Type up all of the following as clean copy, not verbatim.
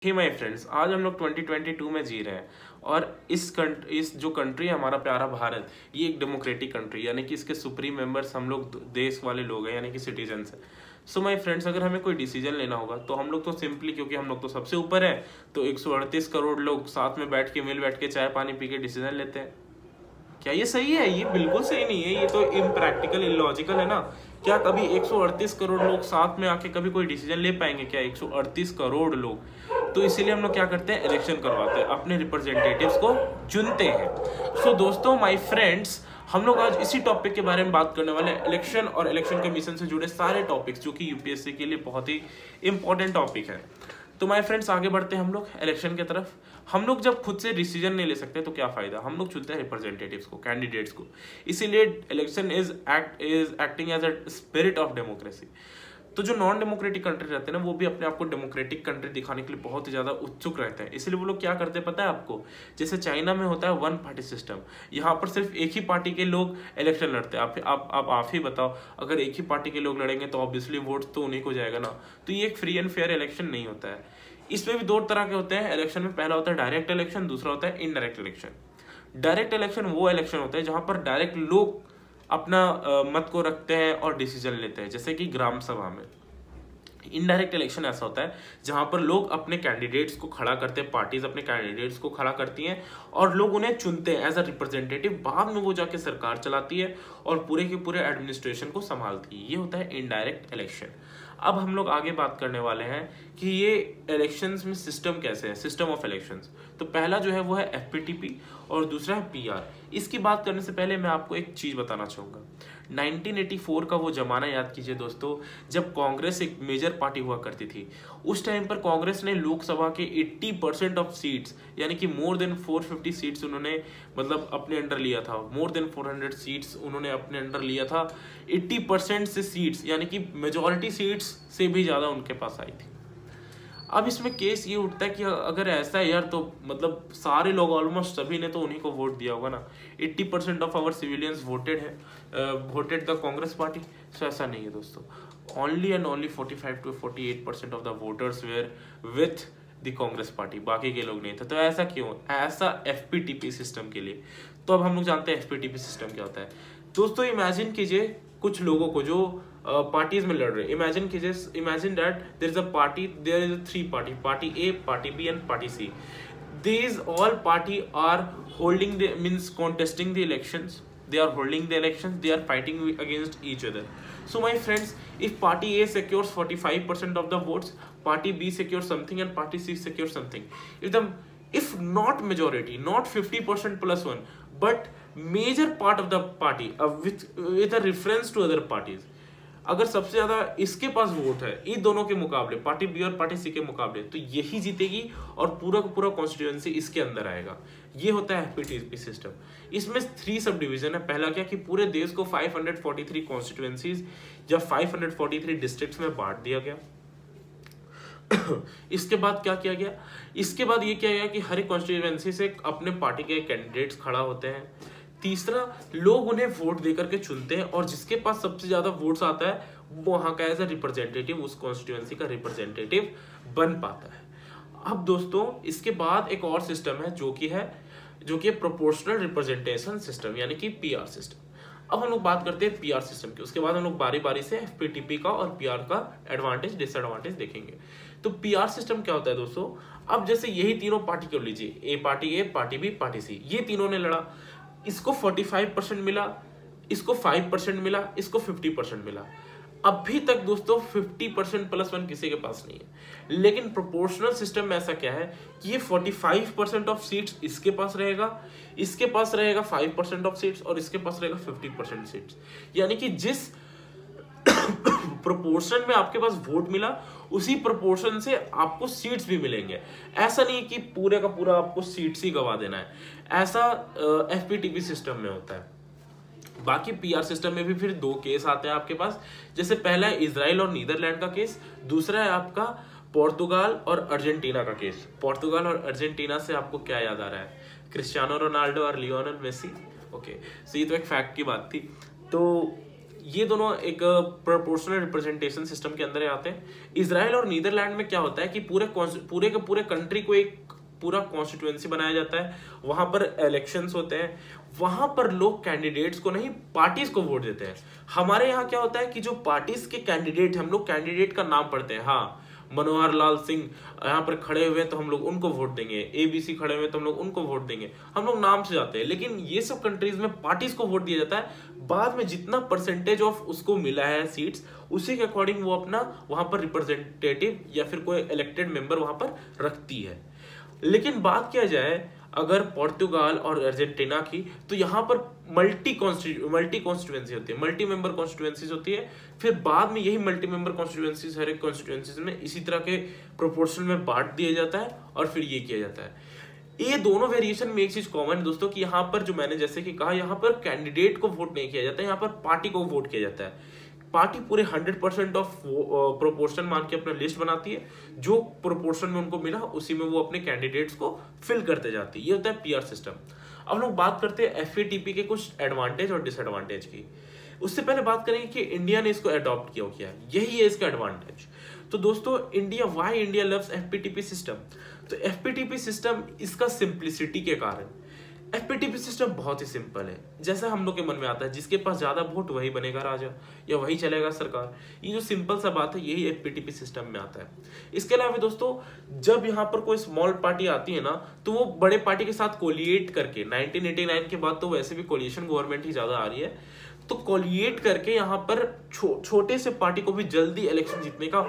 Hey my friends, आज हम लोग 2022 में जी रहे हैं और इस जो कंट्री है हमारा प्यारा भारत, ये एक डेमोक्रेटिक कंट्री यानी कि इसके सुप्रीम मेंबर्स हम लोग देश वाले लोग हैं यानी कि सिटीजन्स हैं। सो माय फ्रेंड्स, अगर हमें कोई डिसीजन लेना होगा तो हम लोग तो सिंपली, क्योंकि हम लोग तो सबसे ऊपर है, तो 138 करोड़ लोग साथ में मिल बैठ के चाय पानी पी के डिसीजन लेते हैं। क्या ये सही है? ये बिल्कुल सही नहीं है, ये तो इम्प्रैक्टिकल इलॉजिकल है ना। क्या कभी 138 करोड़ लोग साथ में आके कभी कोई डिसीजन ले पाएंगे क्या? 138 करोड़ लोग। तो इसीलिए हम लोग क्या करते हैं, इलेक्शन करवाते हैं, अपने रिप्रेजेंटेटिव्स को चुनते हैं। सो दोस्तों, माय फ्रेंड्स, हम लोग आज इसी टॉपिक के बारे में बात करने वाले हैं, इलेक्शन और इलेक्शन कमीशन से जुड़े सारे टॉपिक्स, जो कि यूपीएससी के लिए बहुत ही इंपॉर्टेंट टॉपिक है। तो माय फ्रेंड्स, आगे बढ़ते हैं हम लोग इलेक्शन की तरफ। हम लोग जब खुद से डिसीजन नहीं ले सकते तो क्या फायदा, हम लोग चुनते हैं रिप्रेजेंटेटिव्स को, कैंडिडेट्स को। इसीलिए election is acting as a spirit of democracy. तो जो नॉन डेमोक्रेटिक कंट्री रहते हैं ना, वो भी अपने आप को डेमोक्रेटिक कंट्री दिखाने के लिए बहुत ही ज्यादा उत्सुक रहते हैं। इसलिए वो लोग क्या करते हैं पता है आपको? जैसे चाइना में होता है वन पार्टी सिस्टम, यहाँ पर सिर्फ एक ही पार्टी के लोग इलेक्शन लड़ते हैं। आप ही बताओ, अगर एक ही पार्टी के लोग लड़ेंगे तो ऑब्वियसली वोट तो उन्हीं को जाएगा ना। तो ये एक फ्री एंड फेयर इलेक्शन नहीं होता है। इसमें भी दो तरह के होते हैं इलेक्शन में। पहला होता है डायरेक्ट इलेक्शन, दूसरा होता है इनडायरेक्ट इलेक्शन। डायरेक्ट इलेक्शन वो इलेक्शन होता है जहां पर डायरेक्ट लोग अपना मत को रखते हैं और डिसीजन लेते हैं, जैसे कि ग्राम सभा में। इनडायरेक्ट इलेक्शन ऐसा होता है जहां पर लोग अपने कैंडिडेट्स को खड़ा करते हैं, पार्टीज अपने कैंडिडेट्स को खड़ा करती हैं और लोग उन्हें चुनते हैं एज अ रिप्रेजेंटेटिव। बाद में वो जाके सरकार चलाती है और पूरे के पूरे एडमिनिस्ट्रेशन को संभालती है। ये होता है इनडायरेक्ट इलेक्शन। अब हम लोग आगे बात करने वाले हैं कि ये इलेक्शंस में सिस्टम कैसे है, सिस्टम ऑफ इलेक्शंस। तो पहला जो है वो है एफपीटीपी और दूसरा है पीआर। इसकी बात करने से पहले मैं आपको एक चीज बताना चाहूंगा। 1984 का वो जमाना याद कीजिए दोस्तों, जब कांग्रेस एक मेजर पार्टी हुआ करती थी। उस टाइम पर कांग्रेस ने लोकसभा के 80% ऑफ सीट्स, यानी कि मोर देन 450 सीट्स उन्होंने मतलब अपने अंडर लिया था। मोर देन 400 सीट्स उन्होंने अपने अंडर लिया था। 80% से सीट्स, यानी कि मेजॉरिटी सीट्स से भी ज्यादा उनके पास आई थी। अब इसमें केस ये उठता है कि अगर ऐसा है यार, तो मतलब सारे लोग, ऑलमोस्ट सभी ने तो उन्हीं को वोट दिया होगा ना। 80% of our civilians voted the Congress party. So ऐसा नहीं है दोस्तों, only and only 45 to 48% of the voters were with the Congress party, बाकी के लोग नहीं थे। तो ऐसा क्यों? ऐसा एफपीटीपी सिस्टम के लिए। तो अब हम लोग जानते हैं एफपीटीपी सिस्टम क्या होता है। दोस्तों इमेजिन कीजिए कुछ लोगों को जो पार्टीज में लड़ रहे हैं। Imagine that there is a party, there is 3 party, party A, party B and party C. These all party are holding the means contesting the elections. They are holding the elections. They are fighting against each other. So my friends, if party A secures 45% of the votes, party B secures something, and party C secures something. If not majority, not 50% plus one, but major part of the party with a reference to other parties, अगर सबसे ज्यादा इसके पास vote है इन दोनों के मुकाबले, party B और party सी के मुकाबले, तो यही जीतेगी और पूरा का पूरा कॉन्स्टिट्यूएंसी इसके अंदर आएगा। ये होता है एफपीटीपी सिस्टम। इसमें 3 सब डिवीजन है। पहला क्या कि पूरे देश को 543 कॉन्स्टिट्यूएंसीज या 543 डिस्ट्रिक्ट्स में बांट दिया गया। इसके बाद क्या किया गया? इसके बाद ये किया गया कि हर एक कॉन्स्टिट्यूएंसी से अपने पार्टी के कैंडिडेट्स खड़ा होते हैं। तीसरा, लोग उन्हें वोट देकर के चुनते हैं और जिसके पास सबसे ज्यादा वोट्स आता है वो वहां का एज अ रिप्रेजेंटेटिव, उस कॉन्स्टिट्यूएंसी का रिप्रेजेंटेटिव बन पाता है। अब दोस्तों इसके बाद एक और सिस्टम है जो कि प्रोपोर्शनल रिप्रेजेंटेशन सिस्टम, यानी कि पीआर सिस्टम। अब हम लोग बात करते हैं पीआर सिस्टम की, उसके बाद हम लोग बारी बारी से एफपीटीपी का और पीआर का एडवांटेज डिसएडवांटेज देखेंगे। तो पीआर सिस्टम क्या होता है दोस्तों? अब जैसे यही तीनों पार्टी कर लीजिए, ए, पार्टी बी, पार्टी सी, ये तीनों ने लड़ा। इसको 45% मिला, इसको 5% मिला, इसको 50% मिला। अभी तक दोस्तों 50% प्लस 1 किसी के पास नहीं है। लेकिन प्रोपोर्शनल सिस्टम में ऐसा क्या है कि ये 45% ऑफ सीट्स इसके पास रहेगा, इसके पास रहेगा 5% ऑफ सीट्स और इसके पास रहेगा 50% सीट्स। यानी कि जिस प्रोपोर्शन में आपके पास वोट मिला, उसी प्रोपोर्शन से आपको सीट्स भी मिलेंगे। ऐसा नहीं कि पूरे का पूरा आपको सीट्स ही गवा देना है, ऐसा एफपीटीपी सिस्टम में होता है। बाकी पीआर सिस्टम में भी फिर 2 केस आते हैं आपके पास। जैसे पहला है इजराइल और नीदरलैंड का केस, दूसरा है आपका पोर्तुगाल और अर्जेंटीना का केस। पोर्तुगाल और अर्जेंटीना से आपको क्या याद आ रहा है? क्रिस्टियानो रोनाल्डो और लियोनेल मेसी। ओके, सो ये तो एक फैक्ट की बात थी। तो ये दोनों एक प्रोपोर्शनल रिप्रेजेंटेशन सिस्टम के अंदर आते हैं। इजराइल और नीदरलैंड में क्या होता है कि पूरे कंट्री को एक पूरा कॉन्स्टिट्यूएंसी बनाया जाता है, वहां पर इलेक्शंस होते हैं, वहां पर लोग कैंडिडेट्स को नहीं पार्टीज को वोट देते हैं। हमारे यहाँ क्या होता है कि जो पार्टीज के कैंडिडेट, हम लोग कैंडिडेट का नाम पढ़ते हैं, हाँ मनोहर लाल सिंह यहाँ पर खड़े हुए तो हम लोग उनको वोट देंगे, ABC खड़े हुए तो हम लोग उनको वोट देंगे, हम लोग नाम से जाते हैं। लेकिन ये सब कंट्रीज में पार्टीज को वोट दिया जाता है, बाद में जितना परसेंटेज ऑफ उसको मिला है सीट्स, उसी के अकॉर्डिंग वो अपना वहां पर रिप्रेजेंटेटिव या फिर कोई इलेक्टेड मेंबर वहां पर रखती है। लेकिन बात किया जाए अगर पोर्तुगाल और अर्जेंटीना की, तो यहाँ पर मल्टी कॉन्स्टिट्यूएंसी होती है, मल्टी मेंबर कॉन्स्टिट्यूएंसीज होती है। फिर बाद में यही मल्टी मेंबर कॉन्स्टिट्यूएंसीज हर एक कॉन्स्टिट्यूएंसीज में इसी तरह के प्रोपोर्शन में बांट दिया जाता है और फिर ये किया जाता है। ये दोनों वेरिएशन में एक चीज कॉमन है दोस्तों कि यहाँ पर जो मैंने जैसे कि कहा, यहाँ पर कैंडिडेट को वोट नहीं किया जाता है, यहाँ पर पार्टी को वोट किया जाता है। पार्टी पूरे 100% ऑफ प्रोपोर्शन मान के अपना लिस्ट बनाती है, जो प्रोपोर्शन में उनको मिला उसी में वो अपने कैंडिडेट्स को फिल करते जाती है। ये होता है PR सिस्टम। अब लोग बात करते हैं FATP के कुछ एडवांटेज और डिसएडवांटेज की। उससे पहले बात करेंगे कि इंडिया ने इसको अडॉप्ट क्यों किया, यही है इसका एडवांटेज। तो दोस्तों why India loves FPTP system, तो FPTP सिस्टम इसका सिंप्लिसिटी के कारण। FPTP सिस्टम बहुत ही सिंपल है, जैसा हम लोग के मन में आता है, जिसके पास ज्यादा वोट वही बनेगा राजा या वही चलेगा सरकार। ये जो सिंपल सा बात है यही FPTP सिस्टम में आता है। इसके अलावा दोस्तों जब यहाँ पर कोई स्मॉल पार्टी आती है ना, तो वो बड़े पार्टी के साथ कोलिएट करके, 1989 के बाद तो वैसे भी कोलिएशन गवर्नमेंट ही ज्यादा आ रही है, तो कोलिएट करके यहाँ पर छोटे से पार्टी को भी जल्दी इलेक्शन जीतने का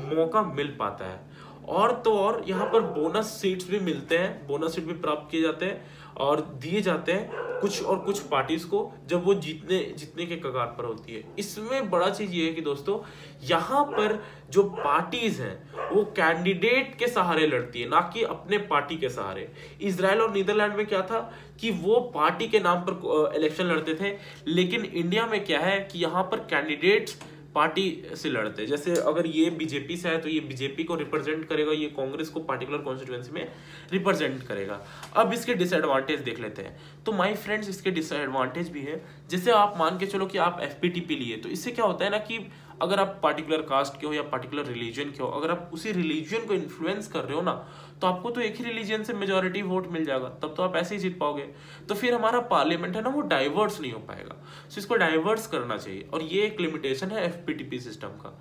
मौका मिल पाता है। और तो और यहाँ पर बोनस सीट्स भी मिलते हैं, बोनस सीट भी प्राप्त किए जाते हैं और दिए जाते हैं कुछ पार्टीज को जब वो जीतने के कगार पर होती है। इसमें बड़ा चीज ये है कि दोस्तों यहाँ पर जो पार्टीज हैं वो कैंडिडेट के सहारे लड़ती है, ना कि अपने पार्टी के सहारे। इजराइल और नीदरलैंड में क्या था कि वो पार्टी के नाम पर इलेक्शन लड़ते थे, लेकिन इंडिया में क्या है कि यहाँ पर कैंडिडेट्स पार्टी से लड़ते हैं। जैसे अगर ये बीजेपी से है तो ये बीजेपी को रिप्रेजेंट करेगा, ये कांग्रेस को पार्टिकुलर कॉन्स्टिट्यूएंसी में रिप्रेजेंट करेगा। अब इसके डिसएडवांटेज देख लेते हैं। तो माय फ्रेंड्स इसके डिसएडवांटेज भी है। जैसे आप मान के चलो कि आप FPTP लिए, तो इससे क्या होता है ना कि अगर आप पार्टिकुलर कास्ट के हो या पार्टिकुलर रिलीजन के हो, अगर आप उसी रिलीजन को इन्फ्लुएंस कर रहे हो ना, तो आपको तो एक ही रिलीजन से मेजॉरिटी वोट मिल जाएगा, तब तो आप ऐसे ही जीत पाओगे। तो फिर हमारा पार्लियामेंट है ना वो डाइवर्स नहीं हो पाएगा, तो इसको डाइवर्स करना चाहिए, और ये एक लिमिटेशन है FPTP सिस्टम का।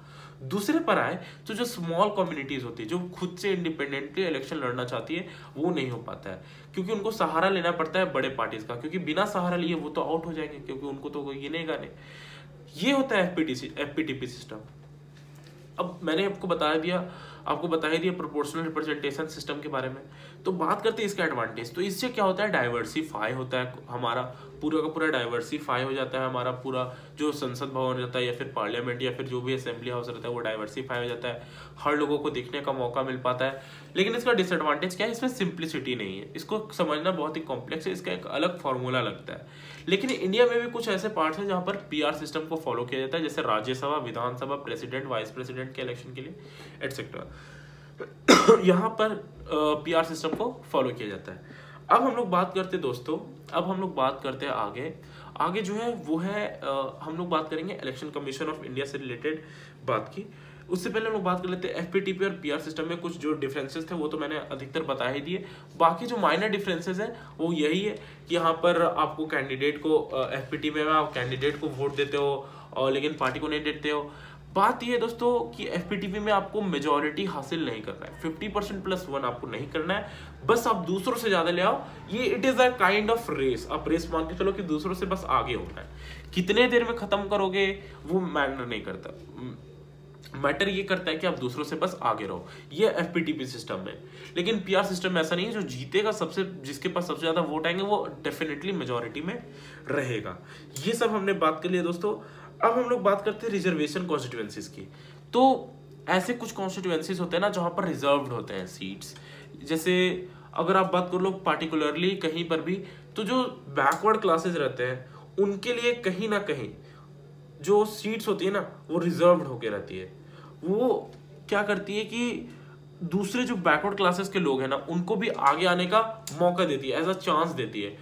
दूसरे पर आए तो जो स्मॉल कम्युनिटीज होती है, जो खुद से इंडिपेंडेंटली इलेक्शन लड़ना चाहती है, वो नहीं हो पाता है, क्योंकि उनको सहारा लेना पड़ता है बड़े पार्टीज का, क्योंकि बिना सहारा लिए वो तो आउट हो जाएंगे, क्योंकि उनको तो कोई गिनेगा नहीं। ये होता है FPTP सिस्टम। अब मैंने आपको बता दिया प्रोपोर्शनल रिप्रेजेंटेशन सिस्टम के बारे में। तो बात करते हैं इसका एडवांटेज। तो इससे क्या होता है, डाइवर्सिफाई होता है हमारा पूरा का पूरा, डाइवर्सिफाई हो जाता है हमारा पूरा जो संसद भवन रहता है या फिर पार्लियामेंट या फिर जो भी असेंबली हाउस रहता है वो डाइवर्सिफाई हो जाता है, हर लोगों को देखने का मौका मिल पाता है। लेकिन इसका डिसएडवांटेज क्या है, इसमें सिंप्लिसिटी नहीं है, इसको समझना बहुत ही कॉम्प्लेक्स है, इसका एक अलग फॉर्मूला लगता है। लेकिन इंडिया में भी कुछ ऐसे पार्ट्स हैं जहाँ पर PR सिस्टम को फॉलो किया जाता है, जैसे राज्यसभा, विधानसभा, प्रेसिडेंट, वाइस प्रेसिडेंट के इलेक्शन के लिए एटसेट्रा। यहाँ पर PR सिस्टम को फॉलो किया जाता है। अब हम लोग बात करते हैं दोस्तों, अब हम लोग बात करते हैं आगे जो है वो है हम लोग बात करेंगे इलेक्शन कमीशन ऑफ इंडिया से रिलेटेड बात की। उससे पहले हम लोग बात कर लेते हैं FPTP और PR सिस्टम में कुछ जो डिफरेंसेस थे वो तो मैंने अधिकतर बता ही दिए। बाकी जो माइनर डिफरेंसेस हैं वो यही है कि यहाँ पर आपको कैंडिडेट को FPTP में आप कैंडिडेट को वोट देते हो और लेकिन पार्टी को नहीं देते हो। बात ये है दोस्तों कि FPTP में आपको मेजॉरिटी हासिल नहीं करना है, 50%+1 आपको नहीं करना है, बस आप दूसरों से ज्यादा ले आओ। ये it is a kind of race, आप रेस मान के चलो कि दूसरों से बस आगे होना है। कितने देर में खत्म करोगे वो मैटर नहीं करता, मैटर ये करता है कि आप दूसरों से बस आगे रहो, ये FPTP सिस्टम में। लेकिन PR सिस्टम में ऐसा नहीं है, जो जीतेगा जिसके पास सबसे ज्यादा वोट आएंगे वो डेफिनेटली मेजॉरिटी में रहेगा। ये सब हमने बात कर लिया दोस्तों। अब हम लोग बात करते हैं रिजर्वेशन कॉन्स्टिट्यूएंसीज की। तो ऐसे कुछ कॉन्स्टिट्यूएंसीज होते हैं ना जहां पर रिजर्व्ड होते हैं सीट्स। जैसे अगर आप बात कर लो पार्टिकुलरली कहीं पर भी, तो जो बैकवर्ड क्लासेस रहते हैं उनके लिए कहीं ना कहीं जो सीट्स होती है ना वो रिजर्व्ड होके रहती है। वो क्या करती है कि दूसरे जो बैकवर्ड क्लासेस के लोग हैं ना उनको भी आगे आने का मौका देती है, एज अ चांस देती है।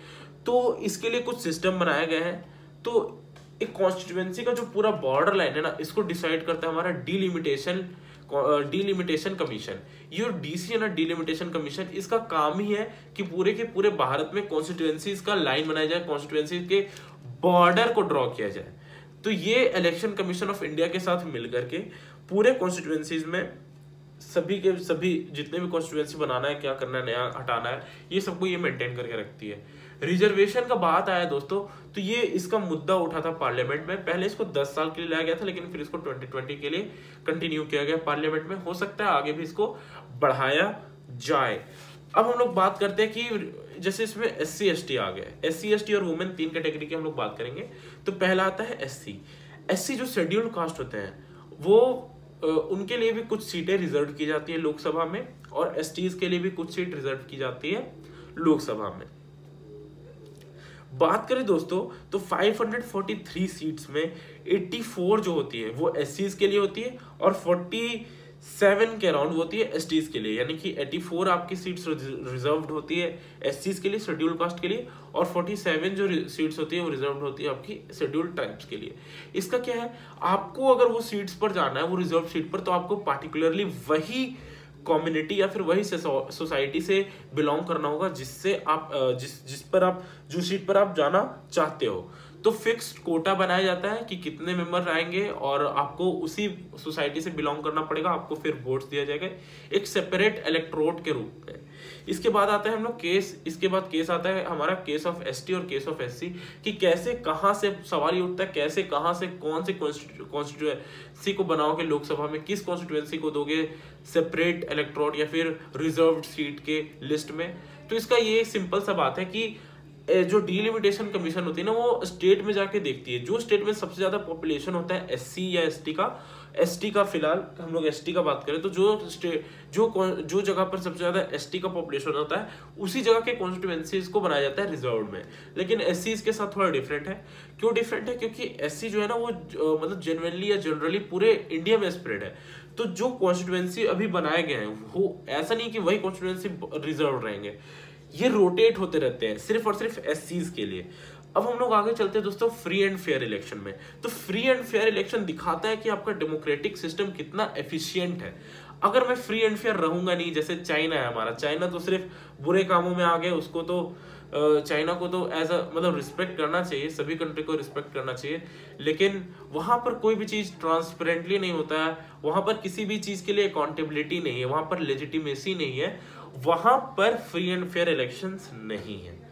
तो इसके लिए कुछ सिस्टम बनाए गए हैं। तो एक कॉन्स्टिट्यूएंसी का जो पूरा बॉर्डर लाइन है ना, इसको डिसाइड करता है हमारा डीलिमिटेशन कमीशन। ये डीसी है ना, डीलिमिटेशन कमीशन, इसका काम ही है कि पूरे के पूरे भारत में कॉन्स्टिट्यूएंसीज का लाइन बनाया जाए, कॉन्स्टिट्यूएंसी के बॉर्डर को ड्रॉ किया जाए। तो ये इलेक्शन कमीशन ऑफ इंडिया के साथ मिलकर के पूरे कॉन्स्टिट्यूएंसीज में सभी के सभी जितने भी कॉन्स्टिट्यूएंसी बनाना है, क्या करना है, नया हटाना है, ये सबको ये मेंटेन करके रखती है। रिजर्वेशन का बात आया दोस्तों, तो ये इसका मुद्दा उठा था पार्लियामेंट में। पहले इसको 10 साल के लिए लाया गया था, लेकिन फिर इसको 2020 के लिए कंटिन्यू किया गया पार्लियामेंट में। हो सकता है आगे भी इसको बढ़ाया जाए। अब हम लोग बात करते हैं कि जैसे इसमें SC ST आ गए, SC ST और वुमेन 3 कैटेगरी की हम लोग बात करेंगे। तो पहला आता है SC जो शेड्यूल्ड कास्ट होते हैं, वो उनके लिए भी कुछ सीटें रिजर्व की जाती है लोकसभा में, और STs के लिए भी कुछ सीट रिजर्व की जाती है लोकसभा में। बात करें दोस्तों तो 543 सीट्स में 84 जो होती है वो SCs के लिए होती है, और 47 के अराउंड होती है STs के लिए। यानी कि 84 आपकी सीट्स रिजर्व्ड होती है SCs के लिए, शेड्यूल कास्ट के लिए, और 47 जो सीट्स होती है वो रिजर्व्ड होती है आपकी शेड्यूल ट्राइब्स के लिए। इसका क्या है, आपको अगर वो सीट्स पर जाना है, वो रिजर्व सीट पर, तो आपको पार्टिकुलरली वही कम्युनिटी या फिर वही सोसाइटी से बिलोंग करना होगा जिससे आप जिस पर आप जो सीट पर आप जाना चाहते हो। तो फिक्स्ड कोटा बनाया जाता है कि कितने मेंबर आएंगे, और आपको उसी सोसाइटी से बिलोंग करना पड़ेगा, आपको फिर वोट्स दिया जाएगा एक सेपरेट इलेक्टोरेट के रूप में। इसके बाद आता है हम लोग केस, इसके बाद केस आता है हमारा केस ऑफ ST और केस ऑफ SC, कि कैसे कहाँ से सवाल ये उठता है, कैसे कहाँ से कौन से कॉन्स्टिट्यूएंसी को बनाओगे लोकसभा में, किस कॉन्स्टिट्यूएंसी को दोगे सेपरेट इलेक्टोरेट या फिर रिजर्व्ड सीट के लिस्ट में। तो इसका ये सिंपल सा बात है कि जो डिलिमिटेशन कमीशन होती है ना, वो स्टेट में जाके देखती है, जो स्टेट में सबसे ज्यादा पॉपुलेशन होता है SC या ST का फिलहाल हम लोग ST का बात करें तो जो जगह पर सबसे ज्यादा ST का पॉपुलेशन होता है, उसी जगह के कॉन्स्टिट्यूएंसीज को बनाया जाता है रिजर्व में। लेकिन SCs के साथ थोड़ा डिफरेंट है। क्यों डिफरेंट है? क्योंकि SC जो है ना वो मतलब जेन्युइनली या जनरली पूरे इंडिया में स्प्रेड है। तो जो कॉन्स्टिट्यूएंसी अभी बनाए गए हैं वो ऐसा नहीं कि वही कॉन्स्टिट्यूएंसी रिजर्व रहेंगे, ये रोटेट होते रहते हैं सिर्फ और सिर्फ SCs के लिए। अब हम लोग आगे चलते हैं दोस्तों फ्री एंड फेयर इलेक्शन में। तो फ्री एंड फेयर इलेक्शन दिखाता है कि आपका डेमोक्रेटिक सिस्टम कितना एफिशिएंट है। अगर मैं फ्री एंड फेयर रहूंगा नहीं, जैसे चाइना है हमारा, चाइना तो सिर्फ बुरे कामों में आ गए, उसको तो चाइना को तो एज अ मतलब रिस्पेक्ट करना चाहिए, सभी कंट्री को रिस्पेक्ट करना चाहिए, लेकिन वहां पर कोई भी चीज ट्रांसपेरेंटली नहीं होता है, वहां पर किसी भी चीज के लिए अकाउंटेबिलिटी नहीं है, वहां पर लेजिटिमेसी नहीं है, वहां पर फ्री एंड फेयर इलेक्शंस नहीं है।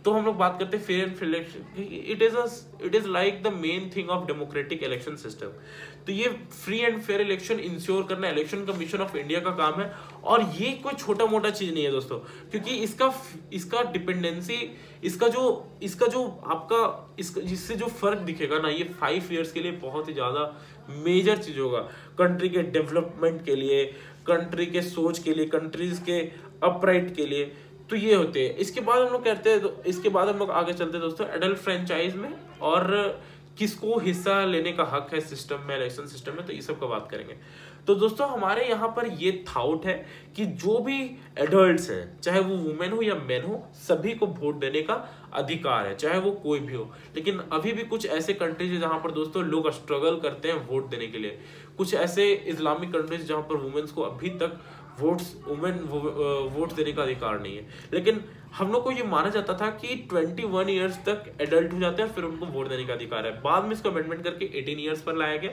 तो हम लोग बात करते हैं fair and fair election, it is like the main thing of democratic election system. तो ये free and fair election ensure करना इलेक्शन कमीशन ऑफ इंडिया का काम है, और ये कोई छोटा मोटा चीज नहीं है दोस्तों, क्योंकि इसका डिपेंडेंसी, इसका जो आपका जिससे जो फर्क दिखेगा ना, ये 5 इयर्स के लिए बहुत ही ज्यादा मेजर चीज होगा कंट्री के डेवलपमेंट के लिए, कंट्री के सोच के लिए, कंट्रीज के अपराइट के लिए। तो ये होते हैं। इसके बाद हम लोग कहते हैं, इसके बाद हम लोग आगे चलते हैं दोस्तों एडल्ट फ्रेंचाइज में, और किसको हिस्सा लेने का हक है सिस्टम में, इलेक्शन सिस्टम में, तो ये सब का बात करेंगे। तो दोस्तों हमारे यहाँ पर ये थाउट है कि जो भी एडल्ट्स हैं, चाहे वो वुमेन हो या मेन हो, सभी को वोट देने का अधिकार है, चाहे वो कोई भी हो। लेकिन अभी भी कुछ ऐसे कंट्रीज है जहाँ पर दोस्तों लोग स्ट्रगल करते हैं वोट देने के लिए। कुछ ऐसे इस्लामिक कंट्रीज जहाँ पर वुमेन्स को अभी तक वोट देने का अधिकार नहीं है। लेकिन हम लोग को ये माना जाता था कि 21 इयर्स तक एडल्ट हो जाते हैं, फिर उनको वोट देने का अधिकार है। बाद में इसको अमेंडमेंट करके 18 इयर्स पर लाया गया।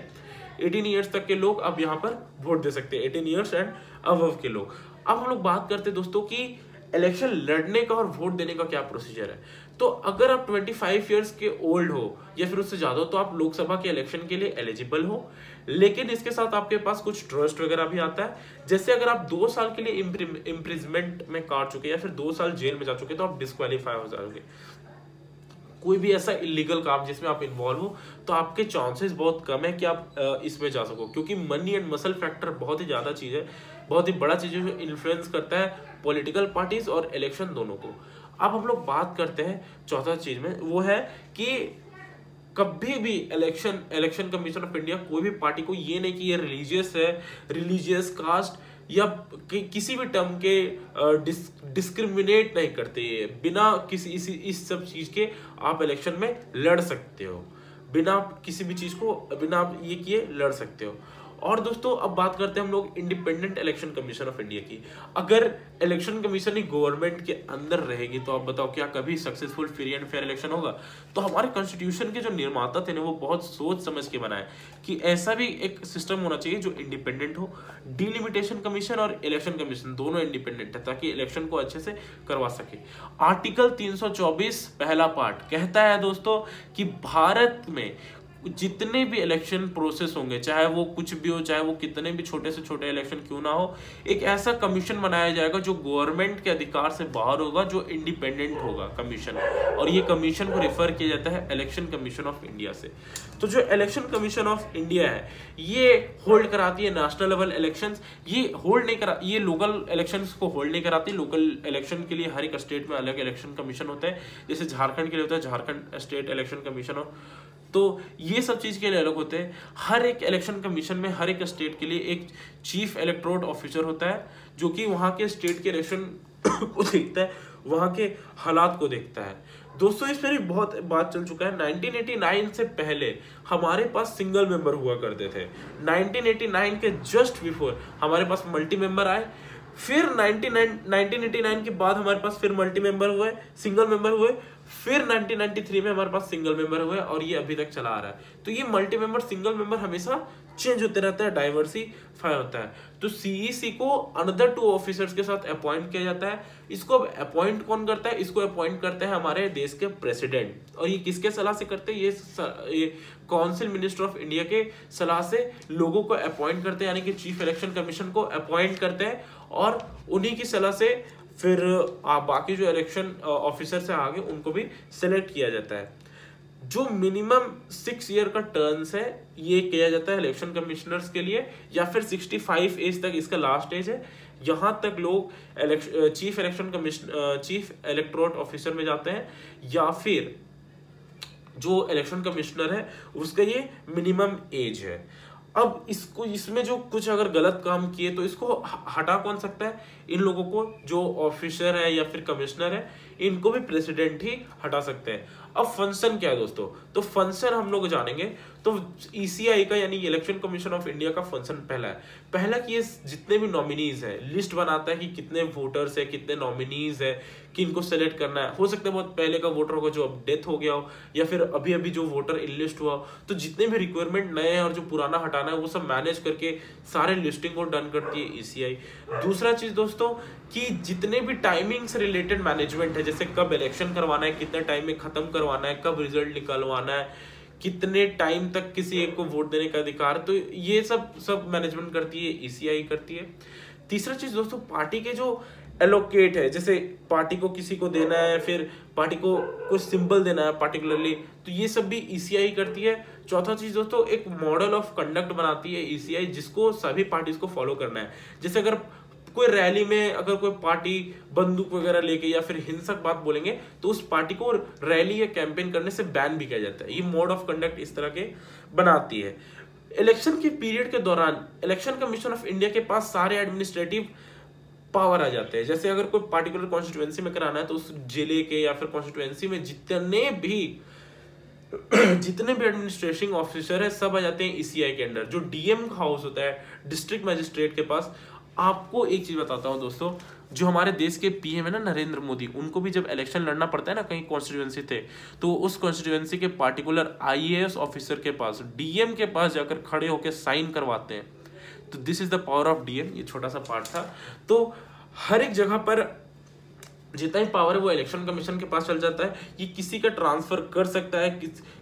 18 इयर्स तक के लोग अब यहाँ पर वोट दे सकते हैं, 18 इयर्स एंड अबव के लोग। अब हम लोग बात करते हैं दोस्तों कि इलेक्शन लड़ने का और वोट देने का क्या प्रोसीजर है। तो अगर आप 25 इयर्स के ओल्ड हो या फिर उससे ज्यादा हो, तो आप लोकसभा के इलेक्शन के लिए एलिजिबल हो। लेकिन इसके साथ आपके पास कुछ ट्रस्ट वगैरह भी आता है। जैसे अगर आप 2 साल के लिए इम्प्रिजमेंट में काट चुके या फिर 2 साल जेल में जा चुके, तो आप डिस्क्वालीफाई हो जाओगे। कोई भी ऐसा इलीगल काम जिसमें आप इन्वॉल्व हो, तो आपके चांसेस बहुत कम है कि आप इसमें जा सको, क्योंकि मनी एंड मसल फैक्टर बहुत ही ज्यादा चीज है, बहुत ही बड़ा चीज है जो इन्फ्लुएंस करता है पॉलिटिकल पार्टीज और इलेक्शन दोनों को। अब हम लोग बात करते हैं चौथा चीज में, वो है कि कभी भी इलेक्शन कमीशन ऑफ इंडिया कोई भी पार्टी को ये नहीं कि ये रिलीजियस है, रिलीजियस कास्ट या किसी भी टर्म के डिस्क्रिमिनेट नहीं करते। बिना किसी इस सब चीज के आप इलेक्शन में लड़ सकते हो। बिना किसी भी चीज को, बिना आप ये किए लड़ सकते हो। और दोस्तों अब बात करते हैं हम लोग independent election commission of India की। अगर इलेक्शन कमीशन ही गवर्नमेंट के अंदर रहेगी तो आप बताओ क्या कभी successful free and fair election होगा? तो हमारे कॉन्स्टिट्यूशन के जो निर्माता थे ना वो बहुत सोच समझ के बनाए कि ऐसा भी एक सिस्टम होना चाहिए जो इंडिपेंडेंट हो। डिलिमिटेशन कमीशन और इलेक्शन कमीशन दोनों इंडिपेंडेंट है ताकि इलेक्शन को अच्छे से करवा सके। आर्टिकल 324 पहला पार्ट कहता है दोस्तों कि भारत में जितने भी इलेक्शन प्रोसेस होंगे, चाहे वो कुछ भी हो, चाहे वो कितने भी छोटे से छोटे इलेक्शन क्यों ना हो, एक ऐसा कमीशन बनाया जाएगा जो गवर्नमेंट के अधिकार से बाहर होगा, जो इंडिपेंडेंट होगा कमीशन। और ये कमीशन को रेफर किया जाता है इलेक्शन कमीशन ऑफ इंडिया से। तो जो इलेक्शन कमीशन ऑफ इंडिया है ये होल्ड कराती है नेशनल लेवल इलेक्शंस। ये होल्ड नहीं करा, ये लोकल इलेक्शंस को होल्ड नहीं कराती। लोकल इलेक्शन के लिए हर एक स्टेट में अलग इलेक्शन कमीशन होता है। जैसे झारखंड के लिए होता है झारखंड स्टेट इलेक्शन कमीशन। तो ये सब चीज के लिए अलग होते हैं। हर एक इलेक्शन कमीशन में हर एक स्टेट के लिए एक चीफ इलेक्टोरल ऑफिसर होता है जो कि वहां के स्टेट के इलेक्शन को देखता है, वहां के हालात को देखता है। दोस्तों इस पर भी बहुत बात चल चुका है। 1989 से पहले हमारे पास सिंगल मेंबर हुआ करते थे। 1989 के जस्ट बिफोर हमारे पास मल्टी मेंबर आए। फिर 1989 के बाद हमारे पास फिर मल्टी मेंबर हुए, सिंगल मेंबर हुए। फिर 1993 में हमारे पास सिंगल मेंबर हुए और ये अभी तक चला आ रहा है। तो ये मल्टी मेंबर सिंगल मेंबर हमेशा चेंज होते रहता है, डाइवर्सिफाई होता है। तो सीईसी को अनदर 2 ऑफिसर्स के साथ अपॉइंट किया जाता है। इसको अपॉइंट कौन करता है? इसको अपॉइंट करते हैं हमारे देश के प्रेसिडेंट। और ये किसके सलाह से करते हैं? ये काउंसिल मिनिस्टर ऑफ इंडिया के सलाह से लोगों को अपॉइंट करते हैं, यानी कि चीफ इलेक्शन कमीशन को अपॉइंट करते हैं और उन्हीं की सलाह से फिर बाकी जो इलेक्शन ऑफिसर से आगे उनको भी सिलेक्ट किया जाता है। जो मिनिमम 6 ईयर का टर्म्स है ये किया जाता है इलेक्शन कमिश्नर्स के लिए, या फिर 65 एज तक इसका लास्ट एज है। यहां तक लोग चीफ इलेक्टोरल ऑफिसर में जाते हैं, या फिर जो इलेक्शन कमिश्नर है उसका ये मिनिमम एज है। अब इसको इसमें जो कुछ अगर गलत काम किए तो इसको हटा कौन सकता है? इन लोगों को, जो ऑफिसर है या फिर कमिश्नर है, इनको भी प्रेसिडेंट ही हटा सकते हैं। अब फंक्शन क्या है दोस्तों? तो फंक्शन हम लोग जानेंगे। तो ईसीआई का यानी इलेक्शन कमीशन ऑफ इंडिया का फंक्शन पहला कि ये जितने भी नॉमिनीज है लिस्ट बनाता है कि कितने वोटर्स है, कितने नॉमिनीज है, कि इनको सेलेक्ट करना है। हो सकता है बहुत पहले का वोटर होगा जो अब डेथ हो गया हो, या फिर अभी अभी जो वोटर इनलिस्ट हुआ हो। तो जितने भी रिक्वायरमेंट नए हैं और जो पुराना हटाना है वो सब मैनेज करके सारे लिस्टिंग को डन करती है ईसीआई। दूसरा चीज दोस्तों कि जितने भी टाइमिंग से रिलेटेड मैनेजमेंट है, जैसे कब इलेक्शन करवाना है, कितने टाइम में खत्म करवाना है, कब रिजल्ट निकलवाना है, कितने टाइम तक किसी एक को वोट देने का अधिकार, तो ये सब मैनेजमेंट करती है ईसीआई करती है। तीसरा चीज दोस्तों पार्टी के जो एलोकेट है, जैसे पार्टी को किसी को देना है, फिर पार्टी को कुछ सिंबल देना है पर्टिकुलरली, तो ये सब भी ईसीआई करती है। चौथा चीज दोस्तों एक मॉडल ऑफ कंडक्ट बनाती है ईसीआई, जिसको सभी पार्टीज को फॉलो करना है। जैसे अगर कोई रैली में अगर कोई पार्टी बंदूक वगैरह लेके या फिर हिंसक बात बोलेंगे तो उस पार्टी को रैली या कैंपेन करने से बैन भी किया जाता है। ये मोड ऑफ कंडक्ट इस तरह के बनाती है। इलेक्शन के पीरियड के दौरान इलेक्शन कमीशन ऑफ इंडिया के पास सारे एडमिनिस्ट्रेटिव पावर आ जाते हैं। जैसे अगर कोई पार्टिकुलर कॉन्स्टिट्यूएंसी में कराना है तो उस जिले के या फिर कॉन्स्टिट्यूएंसी में जितने भी एडमिनिस्ट्रेटिव ऑफिसर है सब आ जाते हैं ईसीआई के अंडर। जो डीएम का हाउस होता है डिस्ट्रिक्ट मजिस्ट्रेट के पास। आपको एक चीज बताता हूं दोस्तों, जो हमारे देश के पीएम है ना नरेंद्र मोदी, उनको भी जब इलेक्शन लड़ना पड़ता है ना कहीं कॉन्स्टिट्यूएंसी थे, तो उस कॉन्स्टिट्यूएंसी के पार्टिकुलर आईएएस ऑफिसर के पास, डीएम के पास जाकर खड़े होकर साइन करवाते हैं। तो this is the power of DM. ये छोटा सा पार्ट था। तो हर एक जगह पर जितना ही पावर है वो इलेक्शन कमीशन के पास चल जाता है। ये किसी का ट्रांसफर कर सकता है,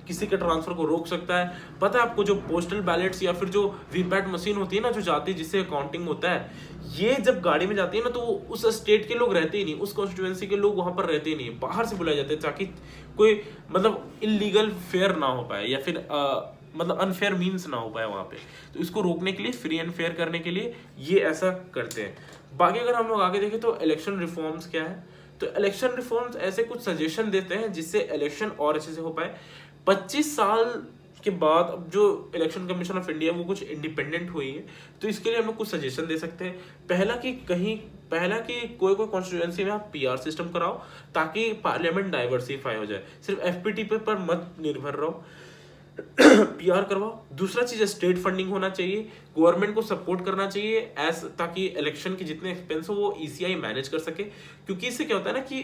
किसी के ट्रांसफर को रोक सकता है। पता है आपको जो पोस्टल बैलेट्स या फिर जो वीपैट मशीन होती है ना जो जाती है जिससे अकाउंटिंग होता है, ये जब गाड़ी में जाती है ना तो उस स्टेट के लोग रहते ही नहीं, उस कॉन्स्टिट्यूएंसी के लोग वहां पर रहते ही नहीं, बाहर से बुलाए जाते हैं ताकि कोई मतलब इलीगल फेयर ना हो पाए या फिर मतलब अनफेयर मीन्स ना हो पाए वहां पे। तो इसको रोकने के लिए, फ्री एंड फेयर करने के लिए ये ऐसा करते हैं। बाकी अगर हम लोग आगे देखें तो इलेक्शन रिफॉर्म्स क्या है, तो इलेक्शन रिफॉर्म्स ऐसे कुछ सजेशन देते हैं जिससे इलेक्शन और अच्छे से हो पाए। 25 साल के बाद अब जो इलेक्शन कमीशन ऑफ इंडिया वो कुछ इंडिपेंडेंट हुई है, तो इसके लिए हम लोग कुछ सजेशन दे सकते हैं। पहला कि कोई कॉन्स्टिट्यूएंसी में आप पीआर सिस्टम कराओ ताकि पार्लियामेंट डाइवर्सिफाई हो जाए, सिर्फ एफपीटी पर मत निर्भर रहो। पीआर करवाओ। दूसरा चीज है स्टेट फंडिंग होना चाहिए, गवर्नमेंट को सपोर्ट करना चाहिए ताकि इलेक्शन के जितने एक्सपेंस हो वो ईसीआई मैनेज कर सके, क्योंकि इससे क्या होता है ना कि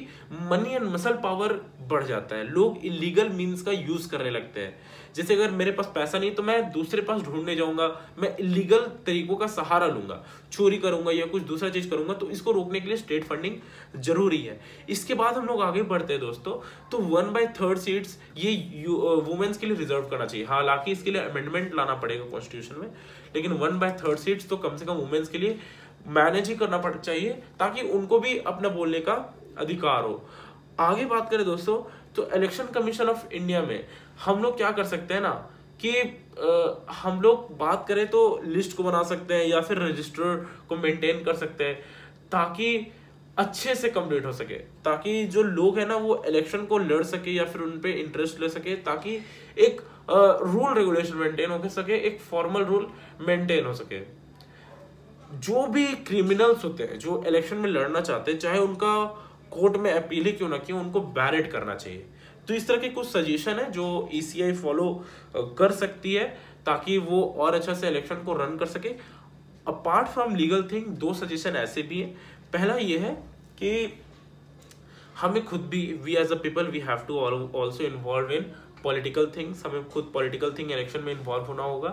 मनी एंड मसल पावर बढ़ जाता है, लोग इलीगल मीन्स का यूज करने लगते हैं। जैसे अगर मेरे पास पैसा नहीं तो मैं दूसरे पास ढूंढने जाऊंगा, मैं इलीगल तरीकों का सहारा लूंगा, चोरी करूंगा या कुछ दूसरा चीज करूंगा, तो इसको रोकने के लिए स्टेट फंडिंग जरूरी है। इसके बाद हम लोग आगे बढ़ते हैं दोस्तों, तो 1/3 सीट्स ये वुमेन्स के लिए रिजर्व करना चाहिए। हालांकि इसके लिए अमेंडमेंट लाना पड़ेगा कॉन्स्टिट्यूशन में, लेकिन 1/3 सीट्स तो कम से कम वुमेन्स के लिए मैनेज ही करना पड़ चाहिए, ताकि उनको भी अपना बोलने का अधिकार हो। आगे बात करें दोस्तों, तो इलेक्शन कमीशन ऑफ इंडिया में हम लोग क्या कर सकते हैं ना कि हम लोग बात करें तो लिस्ट को बना सकते हैं या फिर रजिस्टर को मेंटेन कर सकते हैं, ताकि अच्छे से कंप्लीट हो सके, ताकि जो लोग हैं ना वो इलेक्शन को लड़ सके या फिर उन पे इंटरेस्ट ले सके, ताकि एक रूल रेगुलेशन मेंटेन हो सके, एक फॉर्मल रूल मेंटेन हो सके। जो भी क्रिमिनल्स होते हैं जो इलेक्शन में लड़ना चाहते हैं, चाहे उनका कोर्ट में अपील ही क्यों ना क्यों, उनको बैरिड करना चाहिए। तो इस तरह के कुछ सजेशन है जो ईसीआई फॉलो कर सकती है, ताकि वो और अच्छा से इलेक्शन को रन कर सके। Apart from legal thing, 2 suggestion ऐसे भी है। पहला ये है कि हमें खुद भी, we as a people we have to also involve in political things. हमें खुद पॉलिटिकल थिंग इलेक्शन में इन्वॉल्व होना होगा।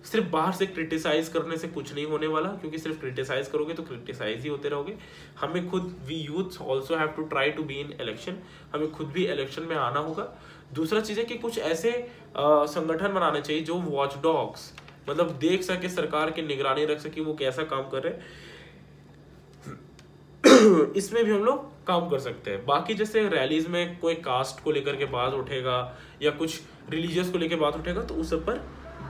सिर्फ बाहर से क्रिटिसाइज करने से कुछ नहीं होने वाला, क्योंकि सिर्फ क्रिटिसाइज करोगे तो क्रिटिसाइज ही होते रहोगे। हमें खुद, we youth also have to try to be in election, हमें खुद भी इलेक्शन में आना होगा। दूसरा चीज है कि कुछ ऐसे संगठन बनाने चाहिए जो वॉच डॉग्स, मतलब देख सके, सरकार की निगरानी रख सके वो कैसा काम कर रहे हैं, इसमें भी हम लोग काम कर सकते हैं। बाकी जैसे रैलीज में कोई कास्ट को लेकर के बात उठेगा या कुछ रिलीजियस को लेकर बात उठेगा, तो उस सब पर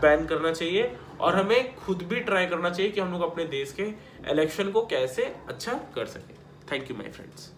बैन करना चाहिए। और हमें खुद भी ट्राई करना चाहिए कि हम लोग अपने देश के इलेक्शन को कैसे अच्छा कर सके। Thank you my friends.